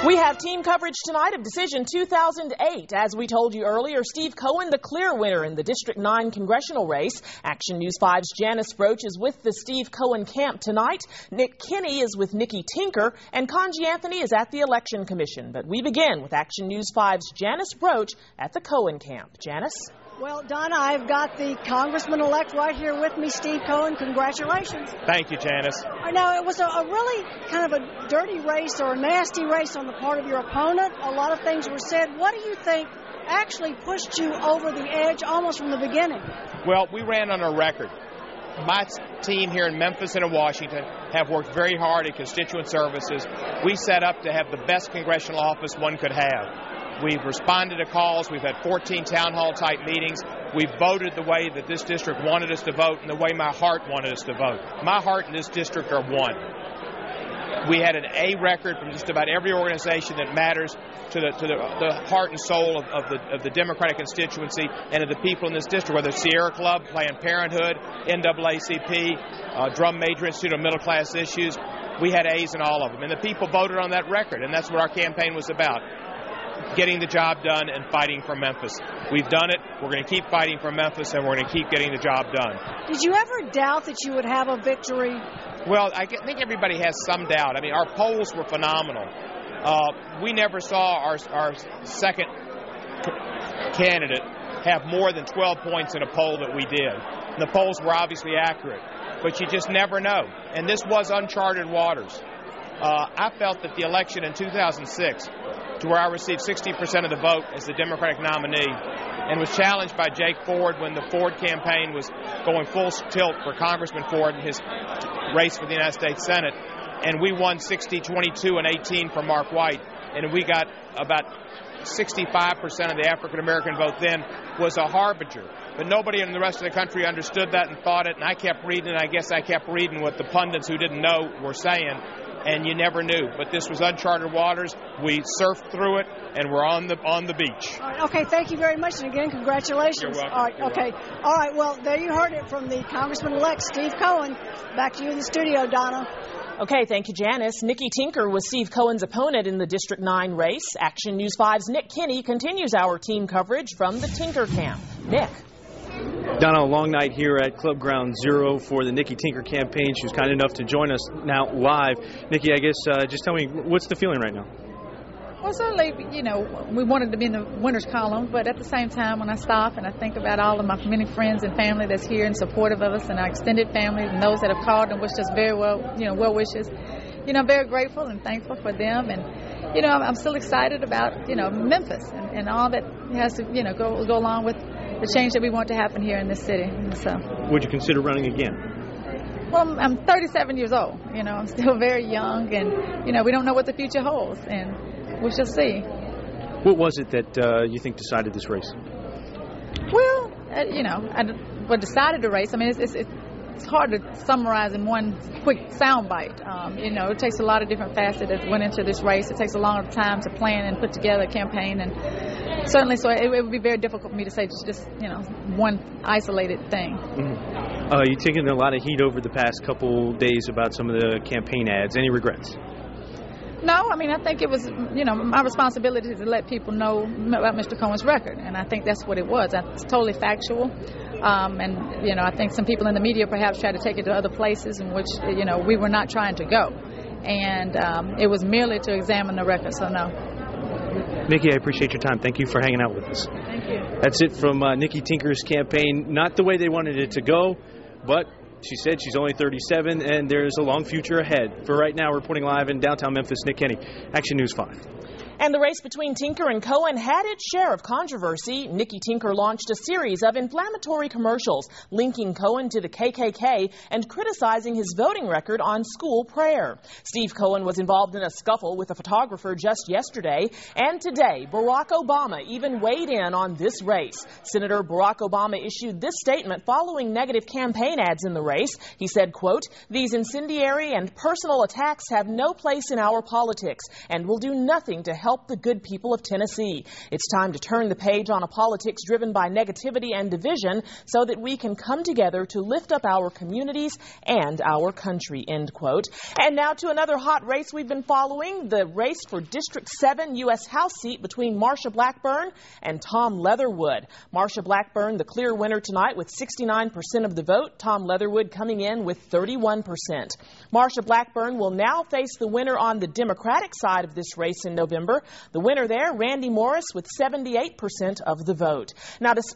We have team coverage tonight of Decision 2008. As we told you earlier, Steve Cohen, the clear winner in the District 9 congressional race. Action News 5's Janice Broach is with the Steve Cohen camp tonight. Nick Kinney is with Nikki Tinker, and Conji Anthony is at the Election Commission. But we begin with Action News 5's Janice Broach at the Cohen camp. Janice? Well, Donna, I've got the Congressman-elect right here with me, Steve Cohen. Congratulations. Thank you, Janice. Now, it was a really kind of a dirty race or a nasty race on the part of your opponent. A lot of things were said. What do you think actually pushed you over the edge almost from the beginning? Well, we ran on a record. My team here in Memphis and in Washington have worked very hard at constituent services. We set up to have the best congressional office one could have. We've responded to calls. We've had 14 town hall type meetings. We've voted the way that this district wanted us to vote and the way my heart wanted us to vote. My heart and this district are one. We had an A record from just about every organization that matters to the heart and soul of the Democratic constituency and of the people in this district, whether it's Sierra Club, Planned Parenthood, NAACP, Drum Major Institute of Middle Class Issues. We had A's in all of them, and the people voted on that record, and that's what our campaign was about. Getting the job done and fighting for Memphis. We've done it. We're going to keep fighting for Memphis, and we're going to keep getting the job done. Did you ever doubt that you would have a victory? Well, I think everybody has some doubt. I mean, our polls were phenomenal. We never saw our second candidate have more than 12 points in a poll that we did. And the polls were obviously accurate, but you just never know. And this was uncharted waters. I felt that the election in 2006, to where I received 60% of the vote as the Democratic nominee, and was challenged by Jake Ford when the Ford campaign was going full tilt for Congressman Ford in his race for the United States Senate, and we won 60, 22, and 18 for Mark White, and we got about 65% of the African-American vote then, was a harbinger. But nobody in the rest of the country understood that and thought it, and I kept reading, and I guess I kept reading what the pundits who didn't know were saying, and you never knew. But this was uncharted waters. We surfed through it, and we're on the beach. All right, okay, thank you very much, and again, congratulations. You're welcome. All right, okay. All right, well, there you heard it from the Congressman-elect, Steve Cohen. Back to you in the studio, Donna. Okay, thank you, Janice. Nikki Tinker was Steve Cohen's opponent in the District 9 race. Action News 5's Nick Kinney continues our team coverage from the Tinker camp. Nick. Donna, a long night here at Club Ground Zero for the Nikki Tinker campaign. She was kind enough to join us now live. Nikki, I guess just tell me, what's the feeling right now? Well, certainly, we wanted to be in the winner's column, but at the same time, when I stop and I think about all of my many friends and family that's here and supportive of us and our extended family and those that have called and wished us very well wishes, I'm very grateful and thankful for them. And, I'm still excited about, Memphis and all that has to, go along with the change that we want to happen here in this city. So, would you consider running again? Well, I'm 37 years old. I'm still very young, and, we don't know what the future holds, and we shall see. What was it that you think decided this race? Well, what decided the race, I mean, it's hard to summarize in one quick soundbite. It takes a lot of different facets that went into this race. It takes a long time to plan and put together a campaign, and certainly, so it would be very difficult for me to say just one isolated thing. Mm-hmm. You've taken a lot of heat over the past couple days about some of the campaign ads. Any regrets? No, I mean, I think it was, my responsibility to let people know about Mr. Cohen's record, and I think that's what it was. It's totally factual, and, I think some people in the media perhaps try to take it to other places in which, we were not trying to go, and it was merely to examine the record, so no. Nikki, I appreciate your time. Thank you for hanging out with us. Thank you. That's it from Nikki Tinker's campaign. Not the way they wanted it to go, but she said she's only 37, and there's a long future ahead. For right now, reporting live in downtown Memphis, Nick Kinney, Action News 5. And the race between Tinker and Cohen had its share of controversy. Nikki Tinker launched a series of inflammatory commercials linking Cohen to the KKK and criticizing his voting record on school prayer. Steve Cohen was involved in a scuffle with a photographer just yesterday. And today, Barack Obama even weighed in on this race. Senator Barack Obama issued this statement following negative campaign ads in the race. He said, quote, "These incendiary and personal attacks have no place in our politics and will do nothing to help help the good people of Tennessee. It's time to turn the page on a politics driven by negativity and division so that we can come together to lift up our communities and our country, end quote. And now to another hot race we've been following, the race for District 7 U.S. House seat between Marsha Blackburn and Tom Leatherwood. Marsha Blackburn, the clear winner tonight with 69% of the vote. Tom Leatherwood coming in with 31%. Marsha Blackburn will now face the winner on the Democratic side of this race in November. The winner there, Randy Morris, with 78% of the vote. Now, despite